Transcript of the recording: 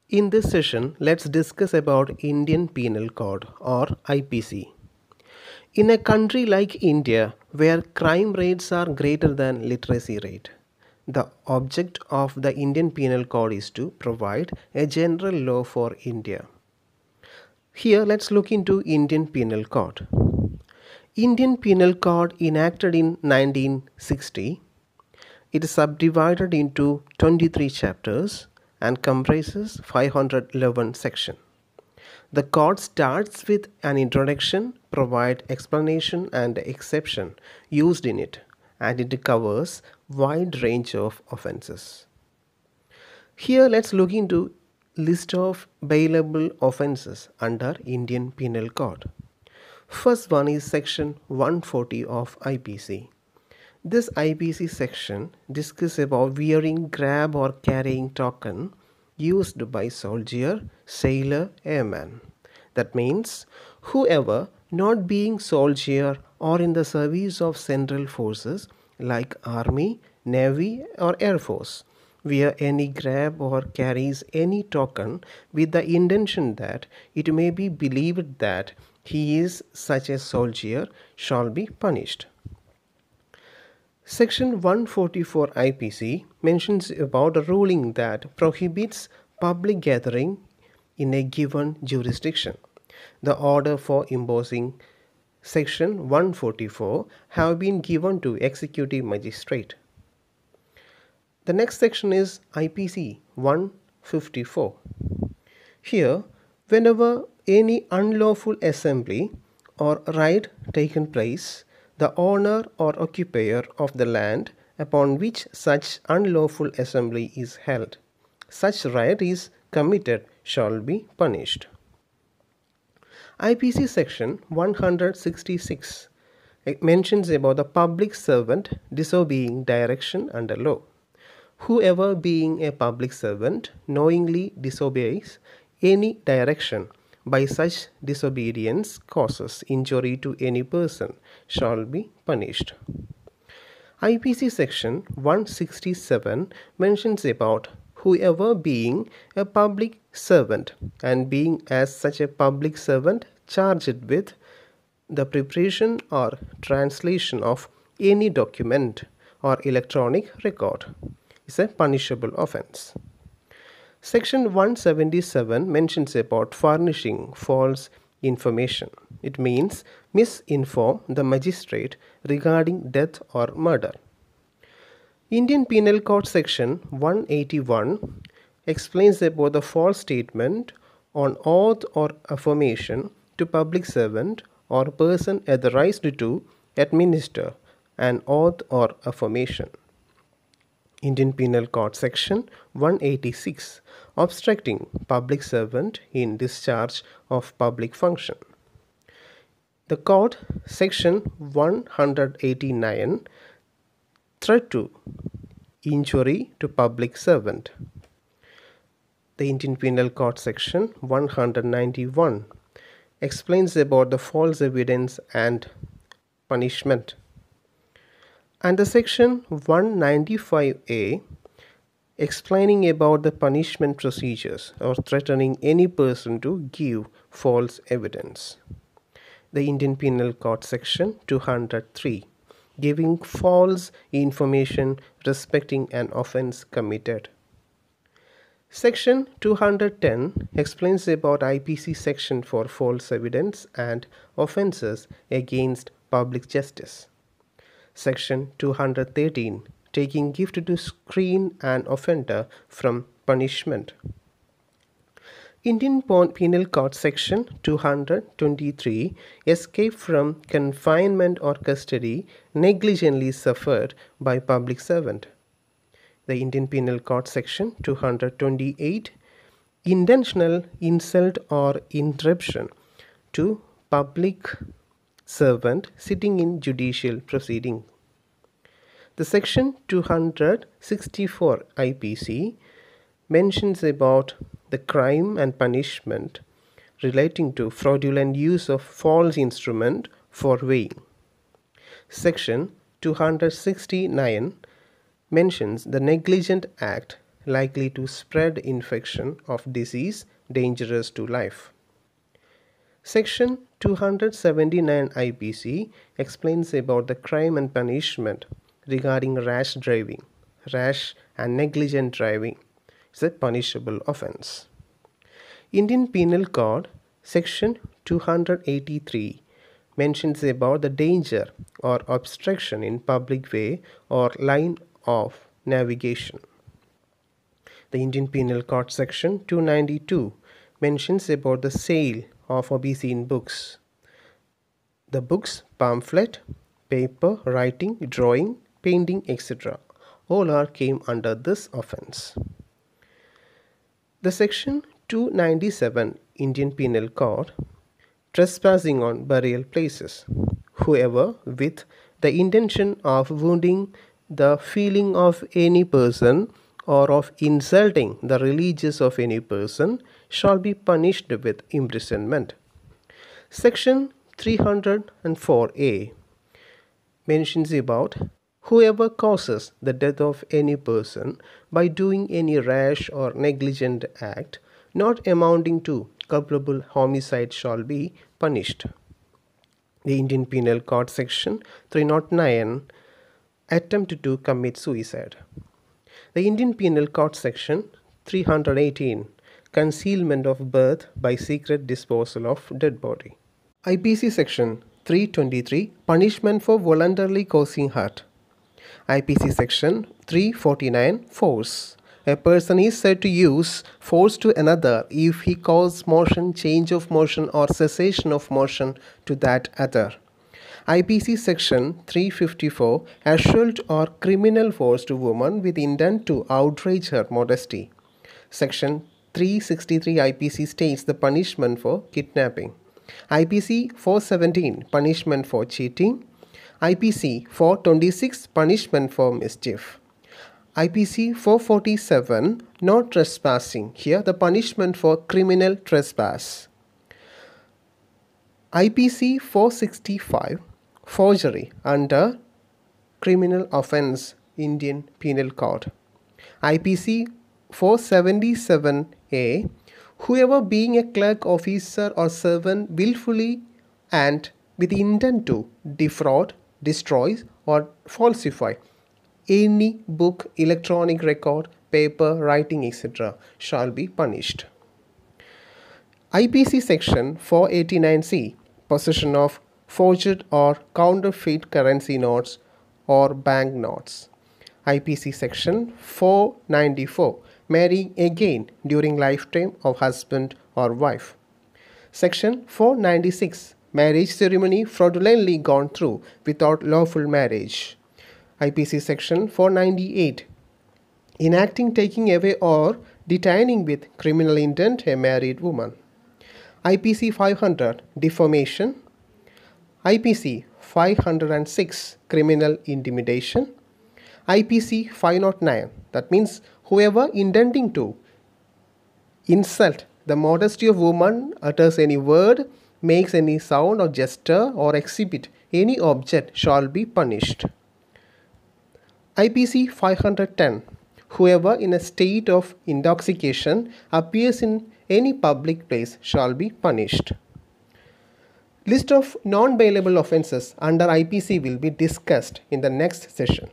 In this session, let's discuss about Indian Penal Code or IPC. In a country like India, where crime rates are greater than literacy rate, the object of the Indian Penal Code is to provide a general law for India. Here, let's look into Indian Penal Code. Indian Penal Code enacted in 1960. It is subdivided into 23 chapters and comprises 511 sections. The code starts with an introduction, provide explanation and exception used in it, and it covers wide range of offenses. Here let's look into list of bailable offenses under Indian Penal Code. First one is section 140 of IPC. This IPC section discusses about wearing, grab or carrying token used by soldier, sailor, airman. That means whoever not being soldier or in the service of central forces like army, navy or air force wear any grab or carries any token with the intention that it may be believed that he is such a soldier shall be punished. Section 144 IPC mentions about a ruling that prohibits public gathering in a given jurisdiction. The order for imposing Section 144 have been given to executive magistrate. The next section is IPC 154. Here, whenever any unlawful assembly or riot taken place, the owner or occupier of the land upon which such unlawful assembly is held, such riot is committed shall be punished. IPC section 166 mentions about the public servant disobeying direction under law. Whoever being a public servant knowingly disobeys any direction by such disobedience causes injury to any person shall be punished. IPC section 167 mentions about whoever being a public servant and being as such a public servant charged with the preparation or translation of any document or electronic record is a punishable offense. Section 177 mentions about furnishing false information. It means misinform the magistrate regarding death or murder. Indian Penal Code section 181 explains about the false statement on oath or affirmation to public servant or person authorized to administer an oath or affirmation. Indian Penal Code section 186 obstructing public servant in discharge of public function. The code section 189 threat to injury to public servant. The Indian Penal Code section 191 explains about the false evidence and punishment. And the section 195A explaining about the punishment procedures or threatening any person to give false evidence. The Indian Penal Code section 203 giving false information respecting an offense committed. Section 210 explains about IPC section for false evidence and offenses against public justice. Section 213 taking gift to screen an offender from punishment. Indian Penal Code section 223 escape from confinement or custody negligently suffered by public servant. The Indian Penal Code section 228 intentional insult or interruption to public servant sitting in judicial proceeding. The section 264 IPC mentions about the crime and punishment relating to fraudulent use of false instrument for weighing. Section 269 mentions the negligent act likely to spread infection of disease dangerous to life. Section 279 IPC explains about the crime and punishment regarding rash driving. Rash and negligent driving is a punishable offense. Indian Penal Code Section 283 mentions about the danger or obstruction in public way or line of navigation. The Indian Penal Code Section 292 mentions about the sale of obscene books. The books, pamphlet, paper, writing, drawing, painting, etc. all are came under this offense. The Section 297 Indian Penal Code trespassing on burial places. Whoever with the intention of wounding the feeling of any person or of insulting the religious of any person shall be punished with imprisonment. Section 304A mentions about whoever causes the death of any person by doing any rash or negligent act not amounting to culpable homicide shall be punished. The Indian Penal Code Section 309 attempt to commit suicide. The Indian Penal Code Section 318 concealment of birth by secret disposal of dead body. IPC Section 323 punishment for voluntarily causing hurt. IPC Section 349 force. A person is said to use force to another if he causes motion, change of motion or cessation of motion to that other. IPC Section 354 assault or criminal force to woman with intent to outrage her modesty. Section 363 IPC states the punishment for kidnapping. IPC 417 punishment for cheating. IPC 426 punishment for mischief. IPC 447 no trespassing. Here the punishment for criminal trespass. IPC 465 forgery under criminal offense Indian Penal Code. IPC 477A whoever being a clerk, officer or servant willfully and with intent to defraud, destroy or falsify any book, electronic record, paper, writing, etc. shall be punished. IPC Section 489C possession of forged or counterfeit currency notes or bank notes. IPC Section 494 marrying again during lifetime of husband or wife. Section 496 marriage ceremony fraudulently gone through without lawful marriage. IPC Section 498 enacting taking away or detaining with criminal intent a married woman. IPC 500 defamation. IPC 506 criminal intimidation. IPC 509 that means whoever intending to insult the modesty of woman utters any word, makes any sound or gesture or exhibit any object shall be punished. IPC 510 whoever in a state of intoxication appears in any public place shall be punished. List of non-bailable offences under IPC will be discussed in the next session.